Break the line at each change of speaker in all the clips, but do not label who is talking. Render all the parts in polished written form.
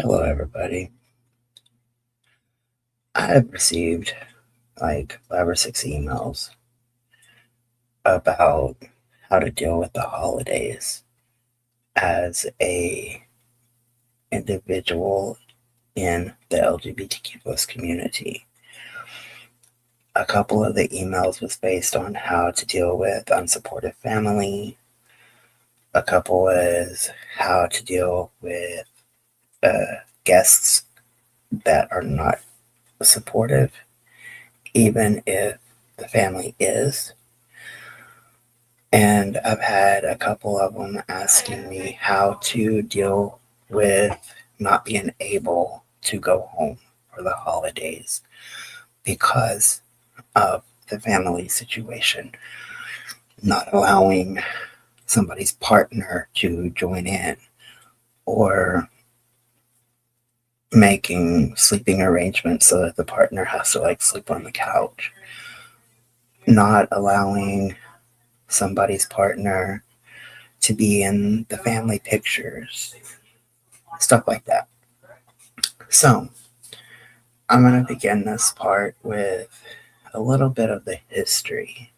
Hello, everybody. I have received like 5 or 6 emails about how to deal with the holidays as a individual in the LGBTQ plus community. A couple of the emails was based on how to deal with unsupportive family. A couple is how to deal with guests that are not supportive, even if the family is. And I've had a couple of them asking me how to deal with not being able to go home for the holidays because of the family situation, not allowing somebody's partner to join in or making sleeping arrangements so that the partner has to like sleep on the couch, not allowing somebody's partner to be in the family pictures, stuff like that. So, I'm going to begin this part with a little bit of the history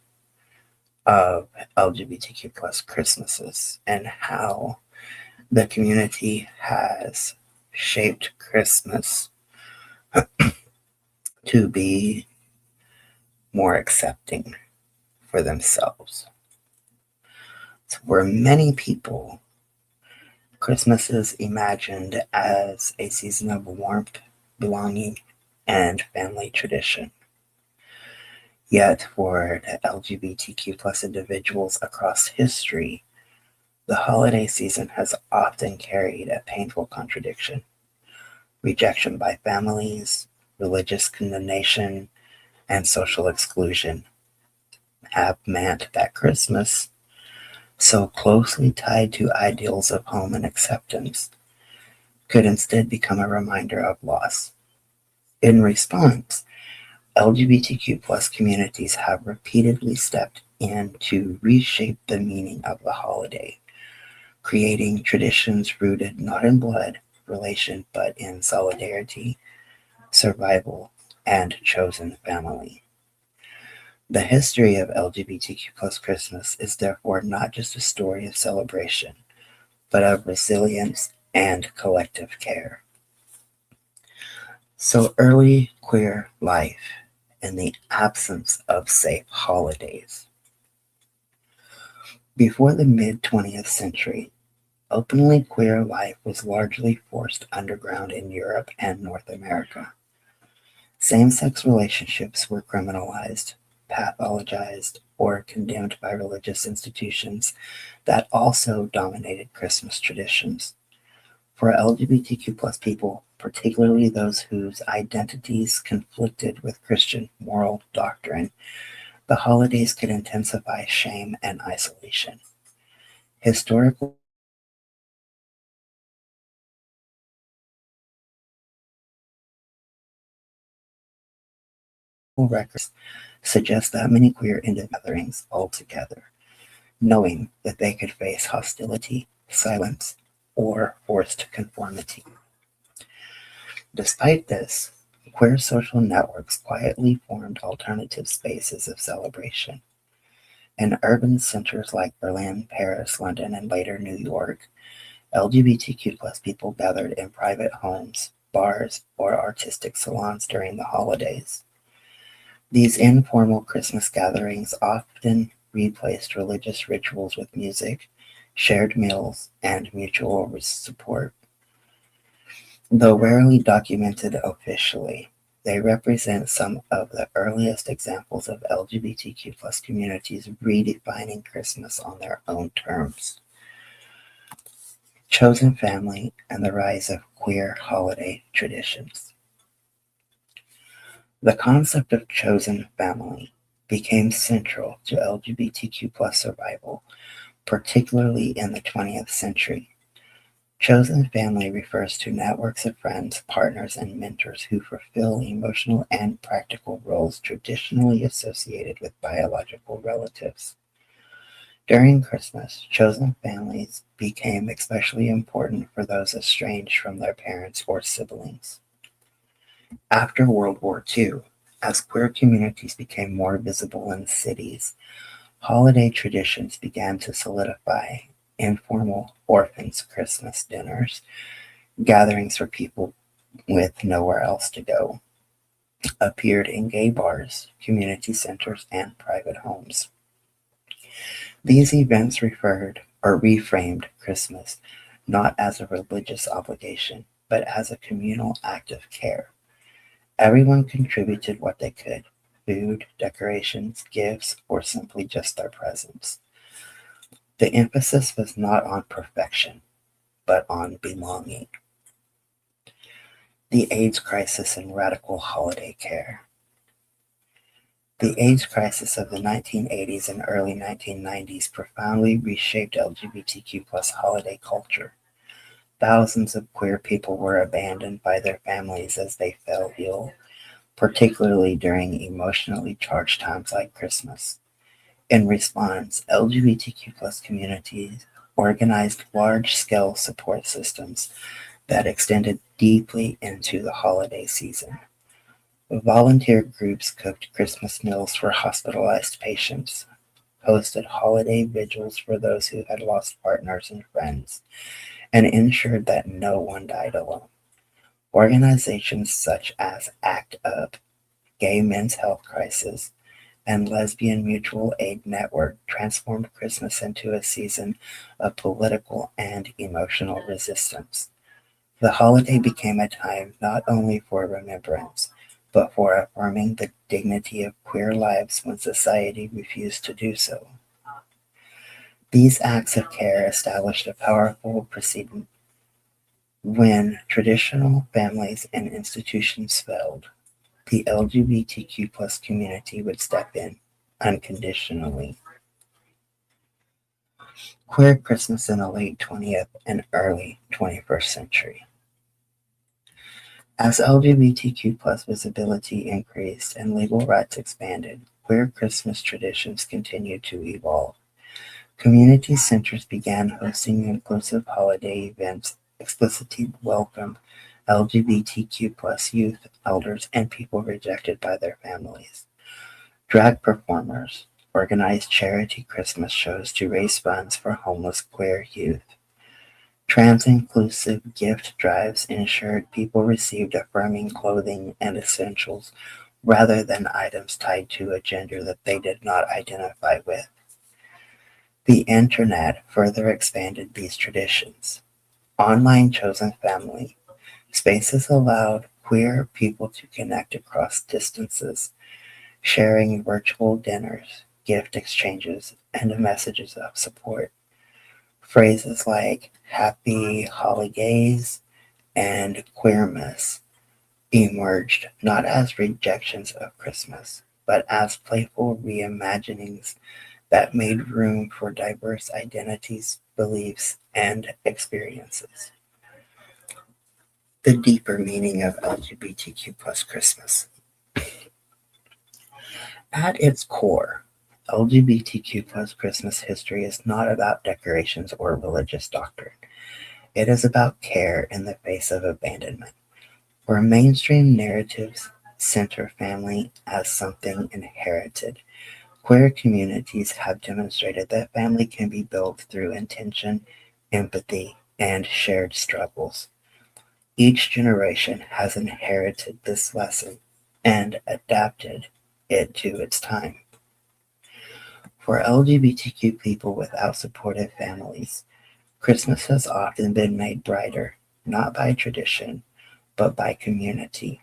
of LGBTQ plus Christmases and how the community has shaped Christmas to be more accepting for themselves. So for many people, Christmas is imagined as a season of warmth, belonging, and family tradition. Yet for the LGBTQ plus individuals across history, the holiday season has often carried a painful contradiction. Rejection by families, religious condemnation, and social exclusion have meant that Christmas, so closely tied to ideals of home and acceptance, could instead become a reminder of loss. In response, LGBTQ plus communities have repeatedly stepped in to reshape the meaning of the holiday, creating traditions rooted not in blood relation but in solidarity, survival, and chosen family. The history of LGBTQ plus Christmas is therefore not just a story of celebration, but of resilience and collective care. So, early queer life in the absence of safe holidays. Before the mid 20th century, openly queer life was largely forced underground in Europe and North America. Same sex relationships were criminalized, pathologized, or condemned by religious institutions that also dominated Christmas traditions. For LGBTQ plus people, particularly those whose identities conflicted with Christian moral doctrine, the holidays could intensify shame and isolation. Historical records suggest that many queer individuals gatherings altogether, knowing that they could face hostility, silence, or forced conformity. Despite this, queer social networks quietly formed alternative spaces of celebration. In urban centers like Berlin, Paris, London, and later New York, LGBTQ plus people gathered in private homes, bars, or artistic salons during the holidays. These informal Christmas gatherings often replaced religious rituals with music, shared meals, and mutual support. Though rarely documented officially, they represent some of the earliest examples of LGBTQ plus communities redefining Christmas on their own terms. Chosen family and the rise of queer holiday traditions. The concept of chosen family became central to LGBTQ plus survival, particularly in the 20th century. Chosen family refers to networks of friends, partners, and mentors who fulfill emotional and practical roles traditionally associated with biological relatives. During Christmas, chosen families became especially important for those estranged from their parents or siblings. After World War II, as queer communities became more visible in cities, holiday traditions began to solidify. Informal orphans' Christmas dinners, gatherings for people with nowhere else to go, appeared in gay bars, community centers, and private homes. These events referred or reframed Christmas not as a religious obligation, but as a communal act of care. Everyone contributed what they could: food, decorations, gifts, or simply just their presence. The emphasis was not on perfection, but on belonging. The AIDS crisis and radical holiday care. The AIDS crisis of the 1980s and early 1990s profoundly reshaped LGBTQ plus holiday culture. Thousands of queer people were abandoned by their families as they fell ill, particularly during emotionally charged times like Christmas. In response, LGBTQ plus communities organized large-scale support systems that extended deeply into the holiday season. Volunteer groups cooked Christmas meals for hospitalized patients, hosted holiday vigils for those who had lost partners and friends, and ensured that no one died alone. Organizations such as ACT UP, Gay Men's Health Crisis, and Lesbian Mutual Aid Network transformed Christmas into a season of political and emotional resistance. The holiday became a time not only for remembrance, but for affirming the dignity of queer lives when society refused to do so. These acts of care established a powerful precedent. When traditional families and institutions failed, the LGBTQ plus community would step in unconditionally. Queer Christmas in the late 20th and early 21st century. As LGBTQ plus visibility increased and legal rights expanded, queer Christmas traditions continued to evolve. Community centers began hosting inclusive holiday events, explicitly welcome LGBTQ plus youth, elders, and people rejected by their families. Drag performers organized charity Christmas shows to raise funds for homeless queer youth. Trans-inclusive gift drives ensured people received affirming clothing and essentials rather than items tied to a gender that they did not identify with. The Internet further expanded these traditions. Online chosen family spaces allowed queer people to connect across distances, sharing virtual dinners, gift exchanges, and messages of support. Phrases like "Happy Holidays" and "Queermas" emerged not as rejections of Christmas, but as playful reimaginings that made room for diverse identities, beliefs, and experiences. The deeper meaning of LGBTQ plus Christmas. At its core, LGBTQ plus Christmas history is not about decorations or religious doctrine. It is about care in the face of abandonment. Where mainstream narratives center family as something inherited, queer communities have demonstrated that family can be built through intention, empathy, and shared struggles. Each generation has inherited this lesson and adapted it to its time. For LGBTQ people without supportive families, Christmas has often been made brighter, not by tradition, but by community,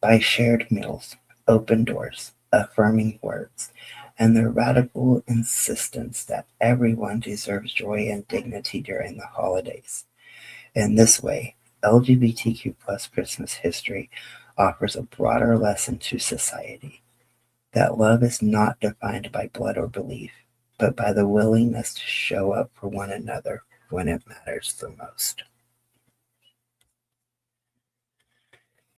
by shared meals, open doors, affirming words, and the radical insistence that everyone deserves joy and dignity during the holidays. In this way, LGBTQ plus Christmas history offers a broader lesson to society that love is not defined by blood or belief, but by the willingness to show up for one another when it matters the most.